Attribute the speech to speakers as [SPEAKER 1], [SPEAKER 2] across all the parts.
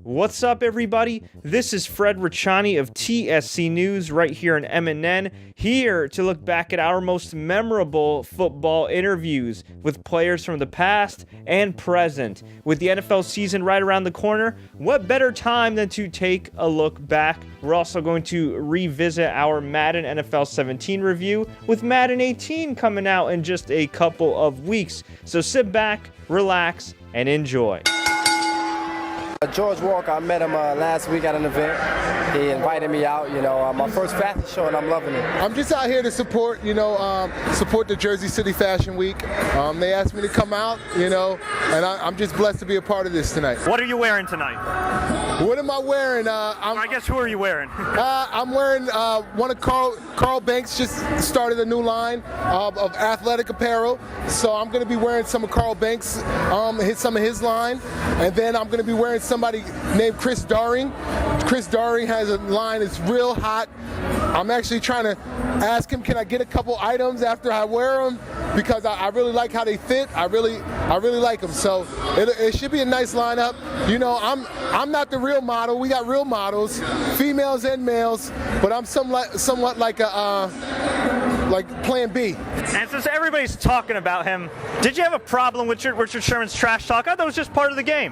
[SPEAKER 1] What's up, everybody? This is Fred Ricciani of TSC News right here in MNN, here to look back at our most memorable football interviews with players from the past and present. With the NFL season right around the corner, what better time than to take a look back? We're also going to revisit our Madden NFL 17 review with Madden 18 coming out in just a couple of weeks. So sit back, relax, and enjoy.
[SPEAKER 2] George Walker, I met him last week at an event. He invited me out, my first fashion show, and I'm loving it.
[SPEAKER 3] I'm just out here to support, support the Jersey City Fashion Week. They asked me to come out, and I'm just blessed to be a part of this tonight.
[SPEAKER 1] What are you wearing tonight?
[SPEAKER 3] What am I wearing?
[SPEAKER 1] I guess who are you wearing?
[SPEAKER 3] I'm wearing one of Carl Banks just started a new line of athletic apparel. So I'm going to be wearing some of Carl Banks, some of his line. And then I'm going to be wearing somebody named Chris Daring. Chris Daring has a line that's real hot. I'm actually trying to ask him, can I get a couple items after I wear them? Because I really like how they fit. I really like them. So it should be a nice lineup. I'm not the real model. We got real models, females and males, but I'm somewhat like like Plan B.
[SPEAKER 1] And since everybody's talking about him, did you have a problem with Richard Sherman's trash talk? I thought it was just part of the game.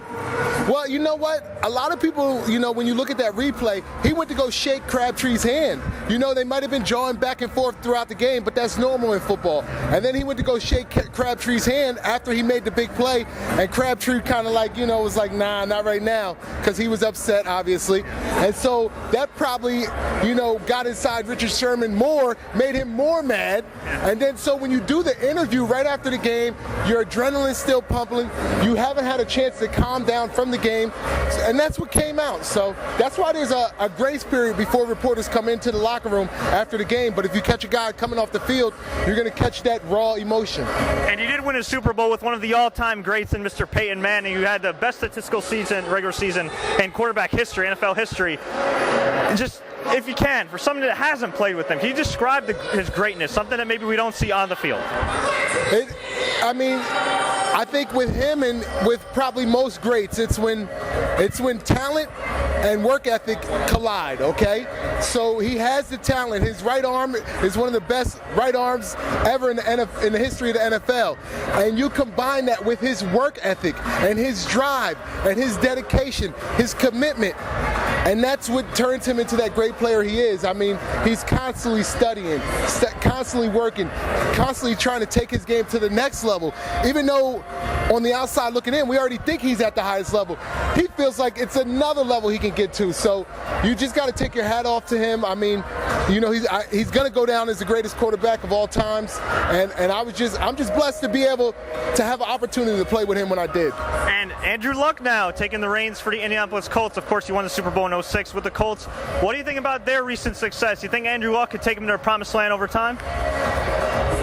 [SPEAKER 3] Well, you know what? A lot of people, when you look at that replay, he went to go shake Crabtree's hand. They might have been jawing back and forth throughout the game, but that's normal in football. And then he went to go shake Crabtree's hand after he made the big play, and Crabtree kind of was like, nah, not right now, because he was upset, obviously. And so that probably, got inside Richard Sherman more, made him more mad. And then so when you do the interview right after the game, your adrenaline's still pumping. You haven't had a chance to calm down from the game, and that's what came out. So that's why there's a grace period before reporters come into the locker room after the game. But if you catch a guy coming off the field, you're going to catch that raw emotion.
[SPEAKER 1] And you did win a Super Bowl with one of the all-time greats in Mr. Peyton Manning. You had the best statistical regular season in quarterback history, NFL history. Just, if you can, for someone that hasn't played with him, can you describe his greatness, something that maybe we don't see on the field?
[SPEAKER 3] I think with him and with probably most greats, it's when talent and work ethic collide, okay? So he has the talent. His right arm is one of the best right arms ever in the history of the NFL. And you combine that with his work ethic and his drive and his dedication, his commitment, and that's what turns him into that great player he is. He's constantly studying, constantly working, constantly trying to take his game to the next level. Even though on the outside looking in, we already think he's at the highest level. He feels like it's another level he can get to. So you just got to take your hat off to him. He's going to go down as the greatest quarterback of all times. And I'm just blessed to be able to have an opportunity to play with him when I did.
[SPEAKER 1] And Andrew Luck now taking the reins for the Indianapolis Colts. Of course, he won the Super Bowl in 06 with the Colts. What do you think about their recent success? You think Andrew Luck could take them to their promised land over time?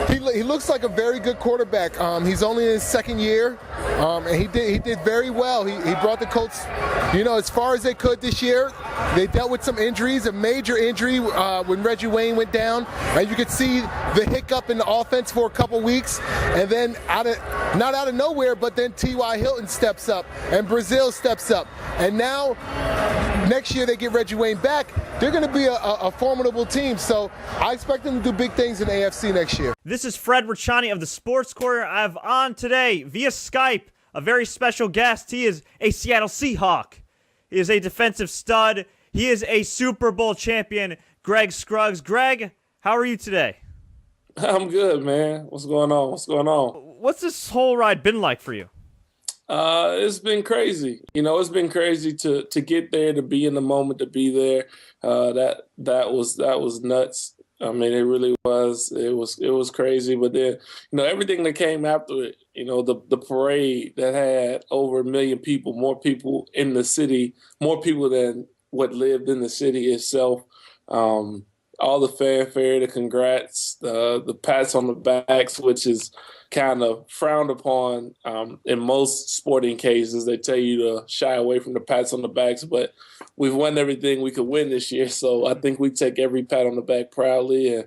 [SPEAKER 3] He looks like a very good quarterback. He's only in his second year, and he did very well. He brought the Colts, as far as they could this year. They dealt with some injuries, a major injury when Reggie Wayne went down, and you could see the hiccup in the offense for a couple weeks, and then not out of nowhere, but then T.Y. Hilton steps up, and Brazil steps up, and now next year they get Reggie Wayne back. They're going to be a formidable team, so I expect them to do big things in the AFC next year.
[SPEAKER 1] This is Fred Ricciani of the Sports Courier. I have on today, via Skype, a very special guest. He is a Seattle Seahawk. He is a defensive stud. He is a Super Bowl champion, Greg Scruggs. Greg, how are you today?
[SPEAKER 4] I'm good, man. What's going on?
[SPEAKER 1] What's this whole ride been like for you?
[SPEAKER 4] It's been crazy. It's been crazy to get there, to be in the moment, to be there. That was nuts. It really was. It was crazy. But then, everything that came after it, the parade that had over 1 million people, more people in the city, more people than what lived in the city itself. All the fanfare, the congrats, the pats on the backs, which is kind of frowned upon in most sporting cases. They tell you to shy away from the pats on the backs, but we've won everything we could win this year. So I think we take every pat on the back proudly, and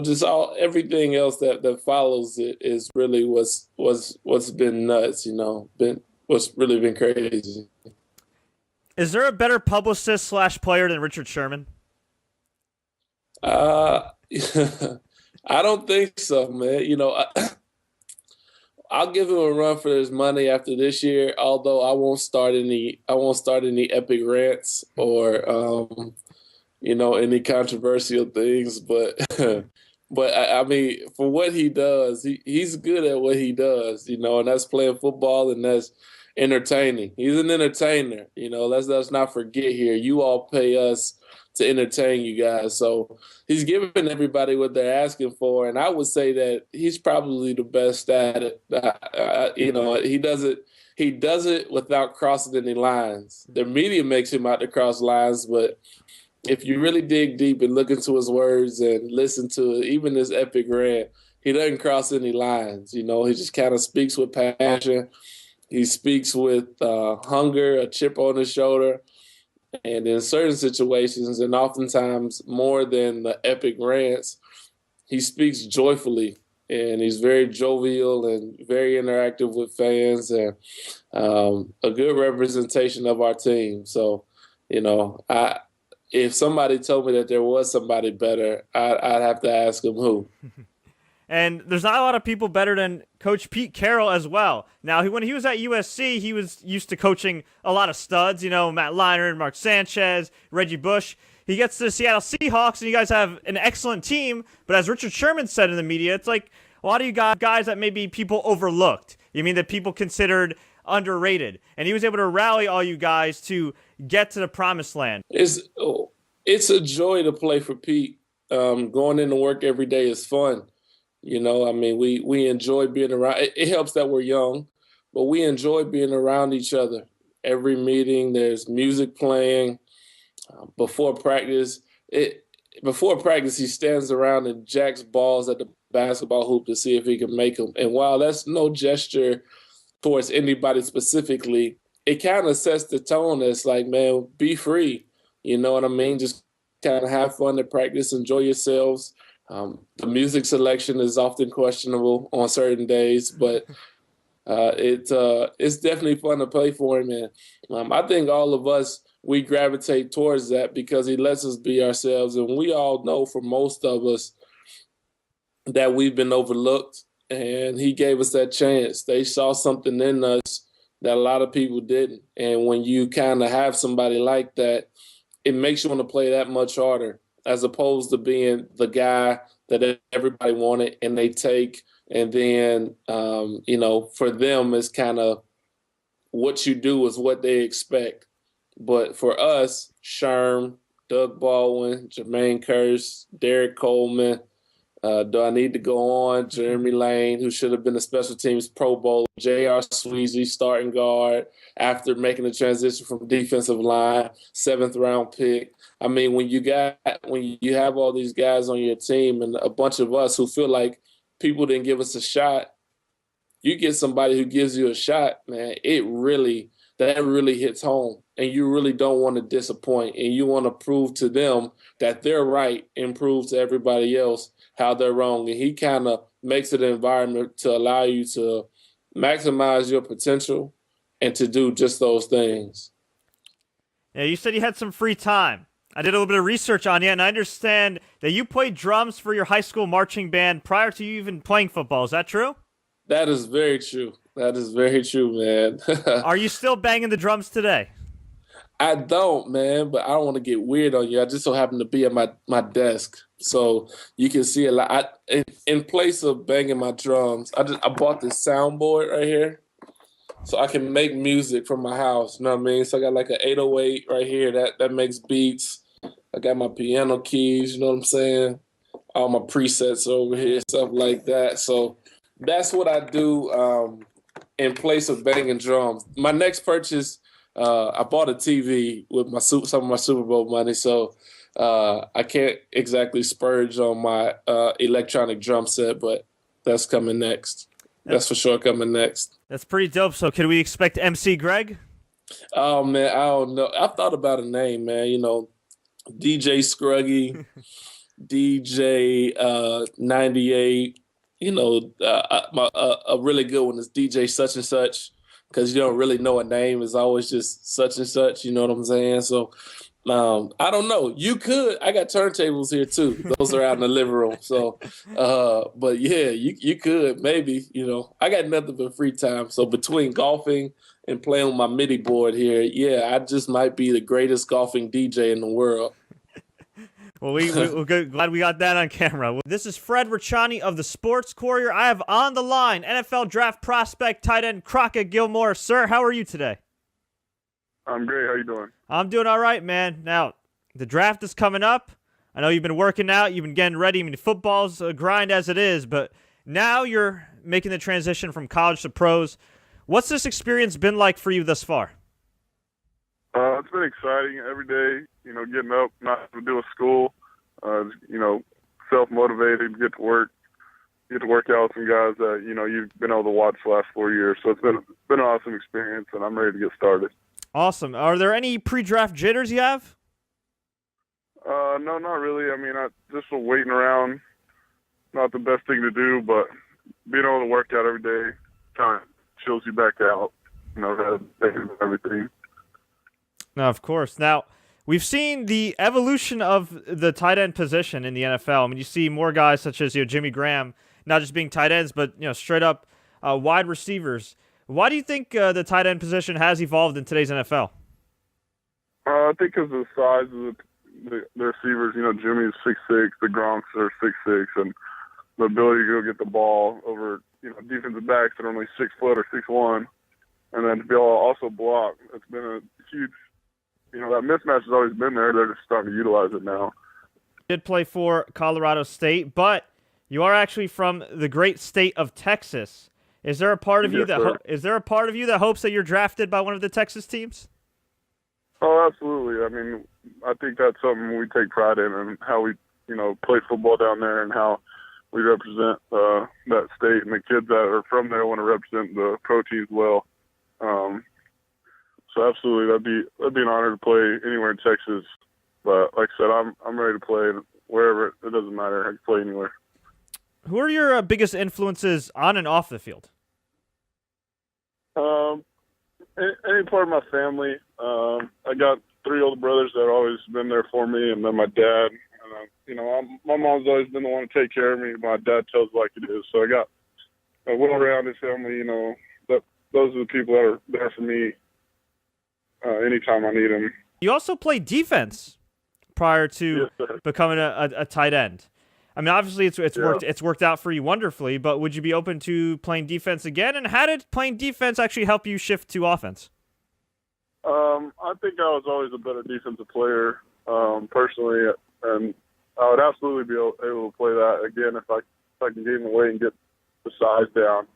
[SPEAKER 4] just everything else that follows it is really what's been nuts. What's really been crazy.
[SPEAKER 1] Is there a better publicist / player than Richard Sherman?
[SPEAKER 4] Uh, I don't think so, man. I'll give him a run for his money after this year. Although I won't start any epic rants or any controversial things. But but I mean, for what he does, he's good at what he does. And that's playing football and that's entertaining. He's an entertainer. Let's not forget here. You all pay us to entertain you guys. So he's giving everybody what they're asking for. And I would say that he's probably the best at it. He does it without crossing any lines. The media makes him out to cross lines, but if you really dig deep and look into his words and listen to it, even this epic rant, he doesn't cross any lines. He just kind of speaks with passion. He speaks with hunger, a chip on his shoulder. And in certain situations, and oftentimes more than the epic rants, he speaks joyfully, and he's very jovial and very interactive with fans, and a good representation of our team. So, if somebody told me that there was somebody better, I'd have to ask him who.
[SPEAKER 1] And there's not a lot of people better than Coach Pete Carroll as well. Now, when he was at USC, he was used to coaching a lot of studs, Matt Leinart, Mark Sanchez, Reggie Bush. He gets to the Seattle Seahawks, and you guys have an excellent team. But as Richard Sherman said in the media, it's like a lot of you guys that maybe people overlooked. You mean that people considered underrated. And he was able to rally all you guys to get to the promised land.
[SPEAKER 4] It's a joy to play for Pete. Going into work every day is fun. We enjoy being around. It helps that we're young, but we enjoy being around each other. Every meeting, there's music playing. Before practice, he stands around and jacks balls at the basketball hoop to see if he can make them. And while that's no gesture towards anybody specifically, it kind of sets the tone. It's like, man, be free. You know what I mean? Just kind of have fun at practice, enjoy yourselves. The music selection is often questionable on certain days, but it's definitely fun to play for him. And I think all of us, we gravitate towards that because he lets us be ourselves. And we all know, for most of us, that we've been overlooked, and he gave us that chance. They saw something in us that a lot of people didn't. And when you kind of have somebody like that, it makes you want to play that much harder, as opposed to being the guy that everybody wanted and they take. And then, for them, it's kind of what you do is what they expect. But for us, Sherm, Doug Baldwin, Jermaine Kearse, Derek Coleman, do I need to go on? Jeremy Lane, who should have been a special teams Pro Bowl, J.R. Sweezy, starting guard, after making the transition from defensive line, 7th round pick. I mean, when you have all these guys on your team and a bunch of us who feel like people didn't give us a shot, you get somebody who gives you a shot, man, that really hits home. And you really don't want to disappoint. And you want to prove to them that they're right and prove to everybody else how they're wrong. And he kind of makes it an environment to allow you to maximize your potential and to do just those things.
[SPEAKER 1] Yeah, you said you had some free time. I did a little bit of research on you, and I understand that you played drums for your high school marching band prior to you even playing football. Is that true?
[SPEAKER 4] That is very true. That is very true, man.
[SPEAKER 1] Are you still banging the drums today?
[SPEAKER 4] I don't, man, but I don't want to get weird on you. I just so happen to be at my desk, so you can see a lot. In place of banging my drums, I bought this soundboard right here, so I can make music from my house. You know what I mean? So I got like an 808 right here that makes beats. I got my piano keys. You know what I'm saying? All my presets over here, stuff like that. So that's what I do in place of banging drums. My next purchase. I bought a TV with some of my Super Bowl money, so I can't exactly spurge on my electronic drum set, but that's coming next. That's for sure coming next.
[SPEAKER 1] That's pretty dope. So can we expect MC Greg?
[SPEAKER 4] Oh, man, I don't know. I've thought about a name, man. DJ Scruggy, DJ 98. A really good one is DJ such and such. because you don't really know a name. It's always just such and such. You know what I'm saying? So I don't know. You could. I got turntables here too. Those are out in the living room. So, but yeah, you could maybe. You know, I got nothing but free time. So between golfing and playing with my MIDI board here, yeah, I just might be the greatest golfing DJ in the world.
[SPEAKER 1] Well, we're good. Glad we got that on camera. This is Fred Ricciani of the Sports Courier. I have on the line NFL draft prospect tight end Crockett Gilmore. Sir, how are you today?
[SPEAKER 5] I'm great. How you doing?
[SPEAKER 1] I'm doing all right, man. Now, the draft is coming up. I know you've been working out. You've been getting ready. I mean, football's a grind as it is, but now you're making the transition from college to pros. What's this experience been like for you thus far?
[SPEAKER 5] It's been exciting every day, getting up, not having to do with school, self-motivated, get to work out with some guys that, you've been able to watch the last 4 years. So it's been an awesome experience, and I'm ready to get started.
[SPEAKER 1] Awesome. Are there any pre-draft jitters you have?
[SPEAKER 5] No, not really. I mean, just waiting around, not the best thing to do, but being able to work out every day kind of chills you back out, everything.
[SPEAKER 1] No, of course. Now, we've seen the evolution of the tight end position in the NFL. I mean, you see more guys such as Jimmy Graham, not just being tight ends, but straight up wide receivers. Why do you think the tight end position has evolved in today's NFL?
[SPEAKER 5] I think because of the size of the receivers. Jimmy's 6'6", the Gronks are 6'6", and the ability to go get the ball over defensive backs that are only 6 foot or 6'1", and then to be able to also block. It's been a huge. That mismatch has always been there. They're just starting to utilize it now.
[SPEAKER 1] You did play for Colorado State, but you are actually from the great state of Texas. Is there a part of you that hopes that you're drafted by one of the Texas teams?
[SPEAKER 5] Oh, absolutely. I mean, I think that's something we take pride in, and how we, play football down there, and how we represent that state, and the kids that are from there want to represent the pro teams well. So absolutely, that'd be an honor to play anywhere in Texas. But like I said, I'm ready to play wherever. It doesn't matter. I can play anywhere.
[SPEAKER 1] Who are your biggest influences on and off the field?
[SPEAKER 5] Any part of my family. I got 3 older brothers that have always been there for me, and then my dad. My mom's always been the one to take care of me. My dad tells it like it is. So I got a well-rounded family. Those are the people that are there for me anytime I need them.
[SPEAKER 1] You also played defense prior to becoming a tight end. I mean, obviously it's worked out for you wonderfully, but would you be open to playing defense again? And how did playing defense actually help you shift to offense?
[SPEAKER 5] I think I was always a better defensive player personally, and I would absolutely be able to play that again if I can get in the way and get the size down.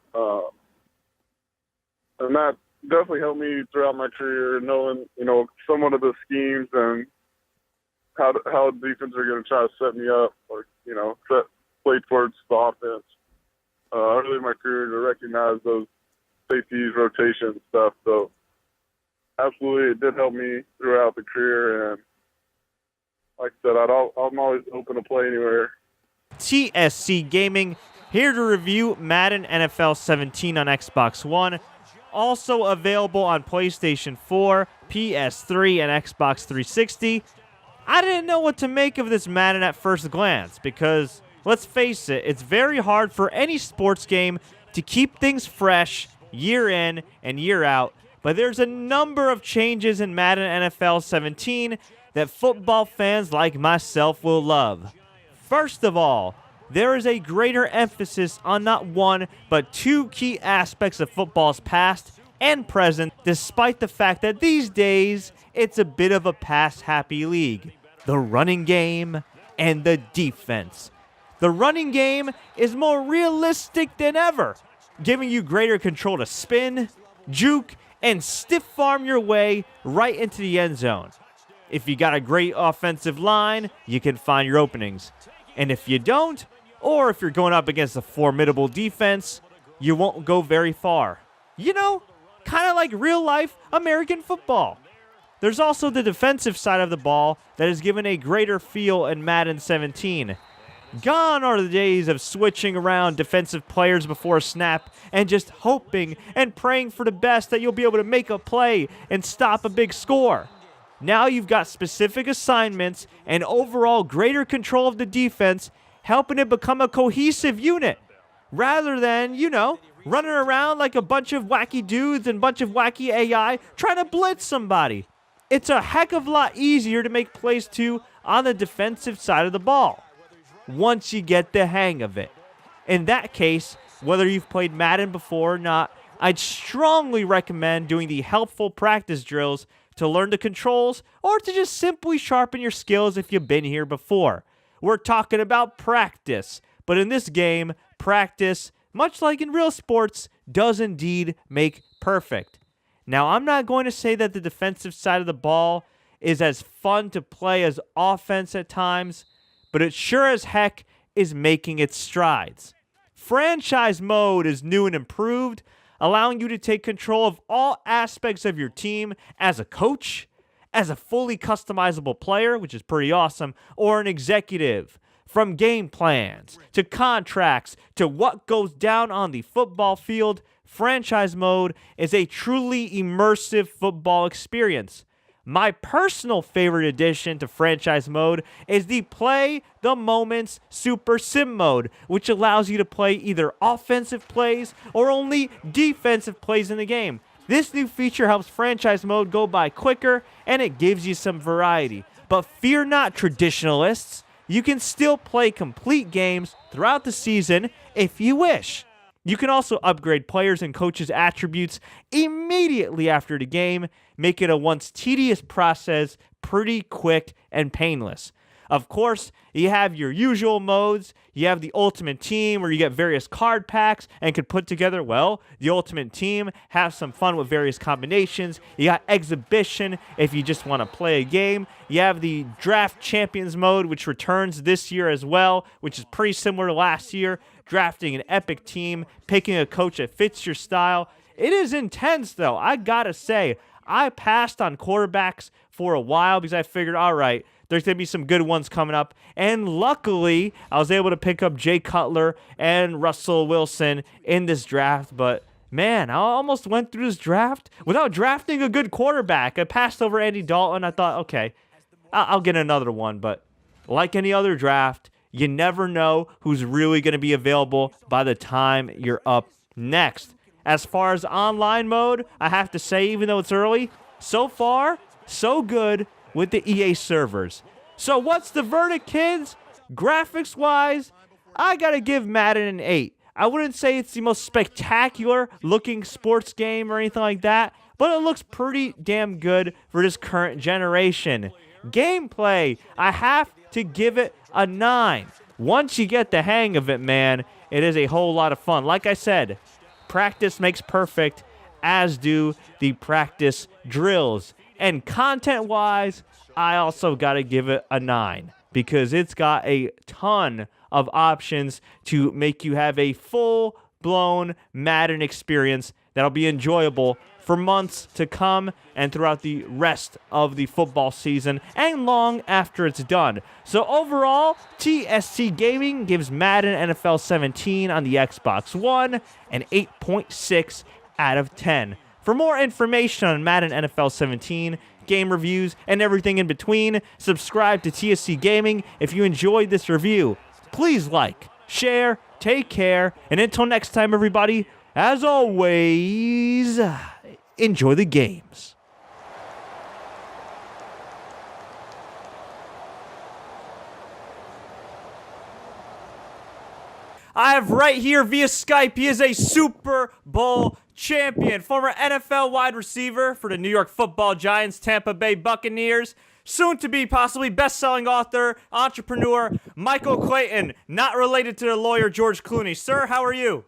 [SPEAKER 5] And that definitely helped me throughout my career, knowing somewhat of the schemes and how defense are going to try to set me up, or play towards the offense. Early in my career to recognize those safeties, rotation stuff. So absolutely, it did help me throughout the career. And like I said, I'm always open to play anywhere.
[SPEAKER 1] TSC Gaming, here to review Madden NFL 17 on Xbox One. Also available on PlayStation 4, PS3, and Xbox 360. I didn't know what to make of this Madden at first glance because, let's face it, it's very hard for any sports game to keep things fresh year in and year out. But there's a number of changes in Madden NFL 17 that football fans like myself will love. First of all, there is a greater emphasis on not one, but 2 key aspects of football's past and present, despite the fact that these days, it's a bit of a pass-happy league. The running game and the defense. The running game is more realistic than ever, giving you greater control to spin, juke, and stiff arm your way right into the end zone. If you got a great offensive line, you can find your openings. And if you don't, or if you're going up against a formidable defense, you won't go very far. Kind of like real-life American football. There's also the defensive side of the ball that is given a greater feel in Madden 17. Gone are the days of switching around defensive players before a snap and just hoping and praying for the best that you'll be able to make a play and stop a big score. Now you've got specific assignments and overall greater control of the defense, helping it become a cohesive unit, rather than, running around like a bunch of wacky dudes and a bunch of wacky AI trying to blitz somebody. It's a heck of a lot easier to make plays too on the defensive side of the ball, once you get the hang of it. In that case, whether you've played Madden before or not, I'd strongly recommend doing the helpful practice drills to learn the controls, or to just simply sharpen your skills if you've been here before. We're talking about practice, but in this game, practice, much like in real sports, does indeed make perfect. Now, I'm not going to say that the defensive side of the ball is as fun to play as offense at times, but it sure as heck is making its strides. Franchise mode is new and improved, allowing you to take control of all aspects of your team as a coach, as a fully customizable player, which is pretty awesome, or an executive. From game plans to contracts to what goes down on the football field, franchise mode is a truly immersive football experience. My personal favorite addition to franchise mode is the Play the Moments Super Sim mode, which allows you to play either offensive plays or only defensive plays in the game. This new feature helps franchise mode go by quicker, and it gives you some variety. But fear not, traditionalists. You can still play complete games throughout the season if you wish. You can also upgrade players' and coaches' attributes immediately after the game, making a once tedious process pretty quick and painless. Of course, you have your usual modes. You have the Ultimate Team, where you get various card packs and can put together, the Ultimate Team, have some fun with various combinations. You got Exhibition if you just want to play a game. You have the Draft Champions mode, which returns this year as well, which is pretty similar to last year. Drafting an epic team, picking a coach that fits your style. It is intense, though. I gotta say, I passed on quarterbacks for a while because I figured, all right, there's going to be some good ones coming up. And luckily, I was able to pick up Jay Cutler and Russell Wilson in this draft. But, man, I almost went through this draft without drafting a good quarterback. I passed over Andy Dalton. I thought, okay, I'll get another one. But like any other draft, you never know who's really going to be available by the time you're up next. As far as online mode, I have to say, even though it's early, so far, so good with the EA servers. So what's the verdict, kids? Graphics-wise, I gotta give Madden an 8. I wouldn't say it's the most spectacular looking sports game or anything like that, but it looks pretty damn good for this current generation. Gameplay, I have to give it a 9. Once you get the hang of it, man, it is a whole lot of fun. Like I said, practice makes perfect, as do the practice drills. And content-wise, I also got to give it a 9 because it's got a ton of options to make you have a full-blown Madden experience that'll be enjoyable for months to come and throughout the rest of the football season and long after it's done. So overall, TSC Gaming gives Madden NFL 17 on the Xbox One an 8.6 out of 10. For more information on Madden NFL 17, game reviews, and everything in between, subscribe to TSC Gaming. If you enjoyed this review, please like, share, take care, and until next time, everybody, as always, enjoy the games. I have right here via Skype, he is a Super Bowl champion, former NFL wide receiver for the New York Football Giants, Tampa Bay Buccaneers, soon to be possibly best-selling author, entrepreneur, Michael Clayton, not related to the lawyer George Clooney. Sir, how are you?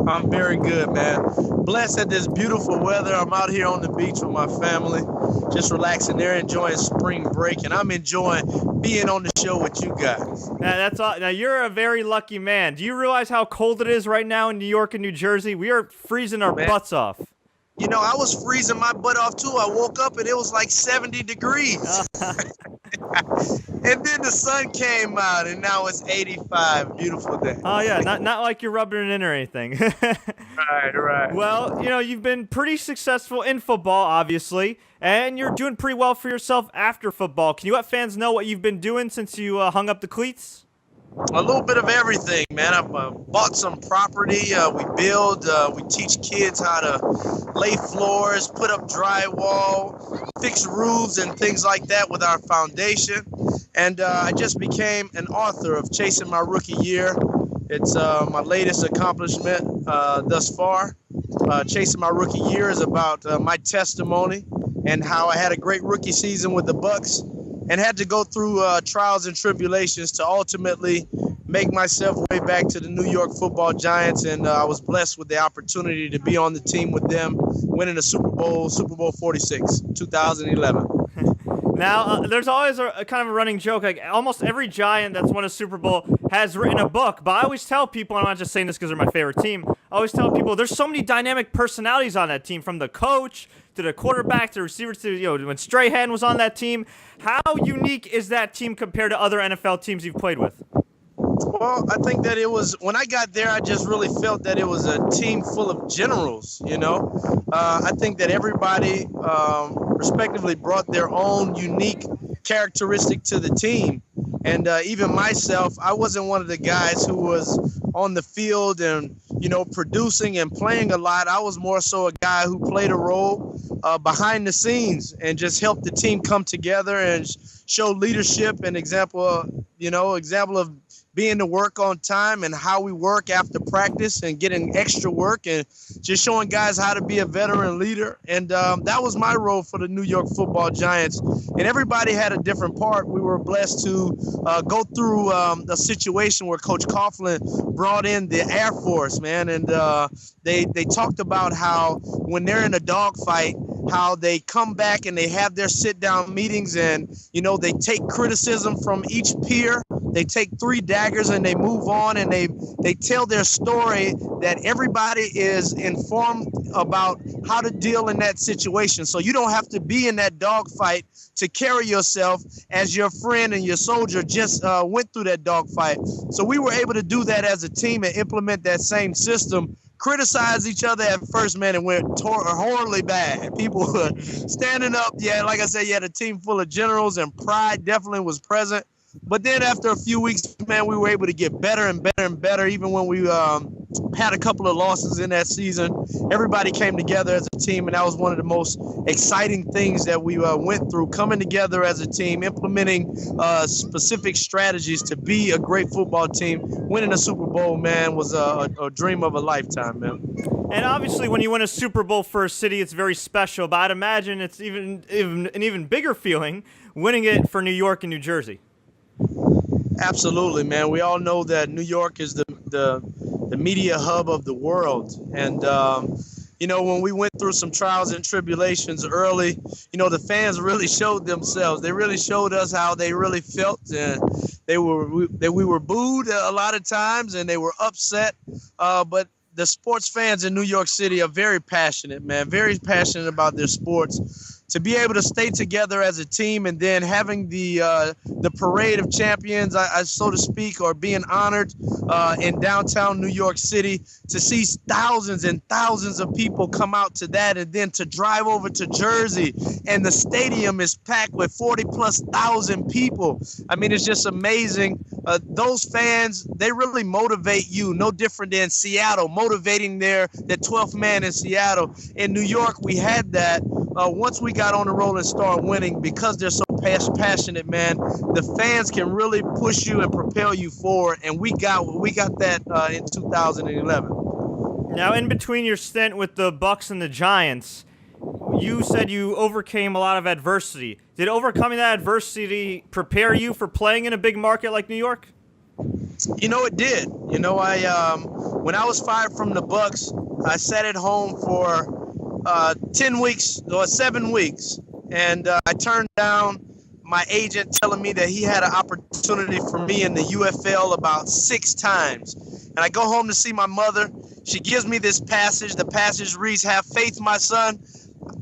[SPEAKER 6] I'm very good, man. Blessed at this beautiful weather. I'm out here on the beach with my family, just relaxing there, enjoying spring break, and I'm enjoying being on the show with you guys.
[SPEAKER 1] That's all. Now, you're a very lucky man. Do you realize how cold it is right now in New York and New Jersey? We are freezing our butts off.
[SPEAKER 6] I was freezing my butt off too. I woke up and it was like 70 degrees. And then the sun came out and now it's 85. Beautiful day.
[SPEAKER 1] Oh, yeah, not like you're rubbing it in or anything.
[SPEAKER 6] Right.
[SPEAKER 1] Well, you've been pretty successful in football, obviously, and you're doing pretty well for yourself after football. Can you let fans know what you've been doing since you hung up the cleats?
[SPEAKER 6] A little bit of everything, man. I've bought some property. We build. We teach kids how to lay floors, put up drywall, fix roofs, and things like that with our foundation. And I just became an author of Chasing My Rookie Year. It's my latest accomplishment thus far. Chasing My Rookie Year is about my testimony and how I had a great rookie season with the Bucs and had to go through trials and tribulations to ultimately make myself way back to the New York Football Giants. And I was blessed with the opportunity to be on the team with them, winning the Super Bowl 46, 2011.
[SPEAKER 1] Now, there's always a kind of a running joke, like almost every Giant that's won a Super Bowl has written a book, but I always tell people, and I'm not just saying this because they're my favorite team, I always tell people there's so many dynamic personalities on that team, from the coach to the quarterback to the receiver to, when Strahan was on that team. How unique is that team compared to other NFL teams you've played with?
[SPEAKER 6] Well, I think that it was, when I got there, I just really felt that it was a team full of generals, I think that everybody respectively brought their own unique characteristic to the team. And even myself, I wasn't one of the guys who was on the field and, producing and playing a lot. I was more so a guy who played a role behind the scenes and just helped the team come together and show leadership and example of being to work on time and how we work after practice and getting extra work and just showing guys how to be a veteran leader. And that was my role for the New York Football Giants. And everybody had a different part. We were blessed to go through a situation where Coach Coughlin brought in the Air Force, man. And they talked about how when they're in a dogfight, how they come back and they have their sit-down meetings and, they take criticism from each peer. They take 3 daggers and they move on and they tell their story that everybody is informed about how to deal in that situation. So you don't have to be in that dogfight to carry yourself as your friend and your soldier just went through that dogfight. So we were able to do that as a team and implement that same system. Criticize each other at first, man, and went horribly bad. People were standing up. Yeah, like I said, you had a team full of generals and pride definitely was present. But then after a few weeks, man, we were able to get better and better and better. Even when we had a couple of losses in that season, everybody came together as a team, and that was one of the most exciting things that we went through, coming together as a team, implementing specific strategies to be a great football team. Winning a Super Bowl, man, was a dream of a lifetime, man.
[SPEAKER 1] And obviously, when you win a Super Bowl for a city, it's very special, but I'd imagine it's even an even bigger feeling winning it for New York and New Jersey.
[SPEAKER 6] Absolutely, man. We all know that New York is the media hub of the world. And, when we went through some trials and tribulations early, the fans really showed themselves. They really showed us how they really felt. And we were booed a lot of times and they were upset. But the sports fans in New York City are very passionate, man, very passionate about their sports. To be able to stay together as a team and then having the parade of champions, so to speak, or being honored in downtown New York City, to see thousands and thousands of people come out to that, and then to drive over to Jersey and the stadium is packed with 40,000+ people. I mean, it's just amazing. Those fans, they really motivate you, no different than Seattle, motivating the 12th man in Seattle. In New York, we had that. Once we got on the roll and started winning, because they're so passionate, man, the fans can really push you and propel you forward, and we got that in 2011.
[SPEAKER 1] Now, in between your stint with the Bucs and the Giants, you said you overcame a lot of adversity. Did overcoming that adversity prepare you for playing in a big market like New York?
[SPEAKER 6] It did. When I was fired from the Bucs, I sat at home for 10 weeks or 7 weeks, and I turned down my agent telling me that he had an opportunity for me in the UFL about 6 times. and I go home to see my mother. She gives me this passage. The passage reads, "Have faith, my son.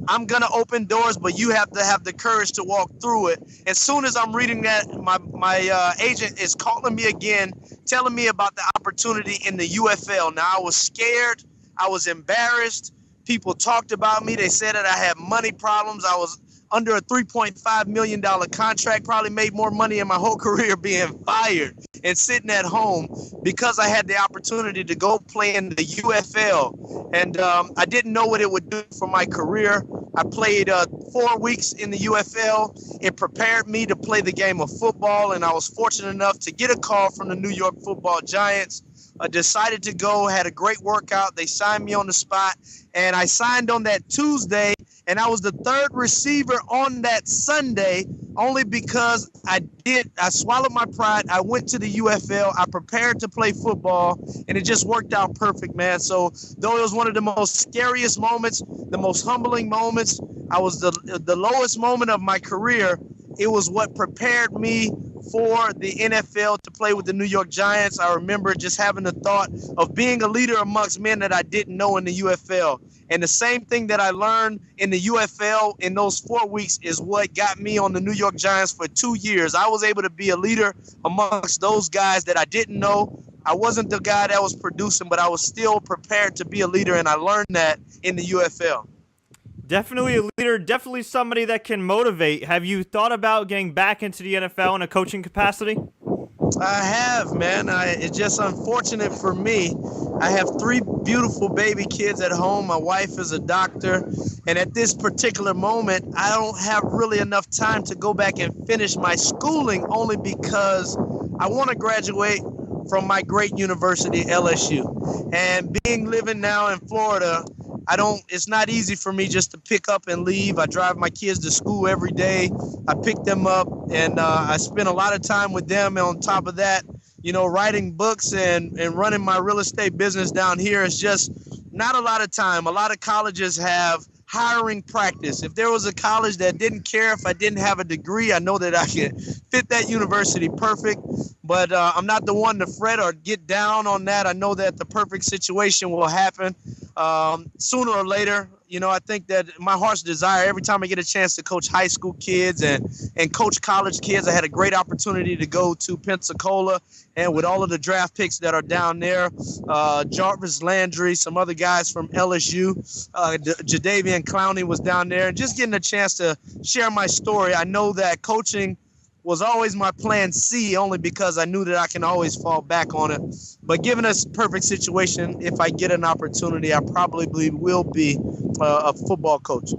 [SPEAKER 6] I'm going to open doors, but you have to have the courage to walk through it." As soon as I'm reading that, my agent is calling me again, telling me about the opportunity in the UFL. Now, I was scared. I was embarrassed. People talked about me. They said that I had money problems. I was under a $3.5 million contract, probably made more money in my whole career being fired and sitting at home because I had the opportunity to go play in the UFL. And I didn't know what it would do for my career. I played 4 weeks in the UFL. It prepared me to play the game of football, and I was fortunate enough to get a call from the New York Football Giants. I decided to go, had a great workout. They signed me on the spot, and I signed on that Tuesday, and I was the third receiver on that Sunday only because I swallowed my pride. I went to the UFL. I prepared to play football, and it just worked out perfect, man. So though it was one of the most scariest moments, the most humbling moments, I was the lowest moment of my career. It was what prepared me for the NFL to play with the New York Giants. I remember just having the thought of being a leader amongst men that I didn't know in the UFL. And the same thing that I learned in the UFL in those 4 weeks is what got me on the New York Giants for 2 years. I was able to be a leader amongst those guys that I didn't know. I wasn't the guy that was producing, but I was still prepared to be a leader, and I learned that in the UFL.
[SPEAKER 1] Definitely a leader, definitely somebody that can motivate. Have you thought about getting back into the NFL in a coaching capacity?
[SPEAKER 6] I have, man. It's just unfortunate for me. I have 3 beautiful baby kids at home. My wife is a doctor. And at this particular moment, I don't have really enough time to go back and finish my schooling only because I want to graduate from my great university, LSU. And living now in Florida, it's not easy for me just to pick up and leave. I drive my kids to school every day. I pick them up, and I spend a lot of time with them. And on top of that, writing books and running my real estate business down here is just not a lot of time. A lot of colleges have hiring practice. If there was a college that didn't care if I didn't have a degree, I know that I can fit that university perfect. But I'm not the one to fret or get down on that. I know that the perfect situation will happen sooner or later. I think that my heart's desire, every time I get a chance to coach high school kids and coach college kids, I had a great opportunity to go to Pensacola, and with all of the draft picks that are down there, Jarvis Landry, some other guys from LSU, Jadeveon Clowney was down there, and just getting a chance to share my story. I know that coaching was always my plan C, only because I knew that I can always fall back on it. But given this perfect situation, if I get an opportunity, I probably will be a football coach.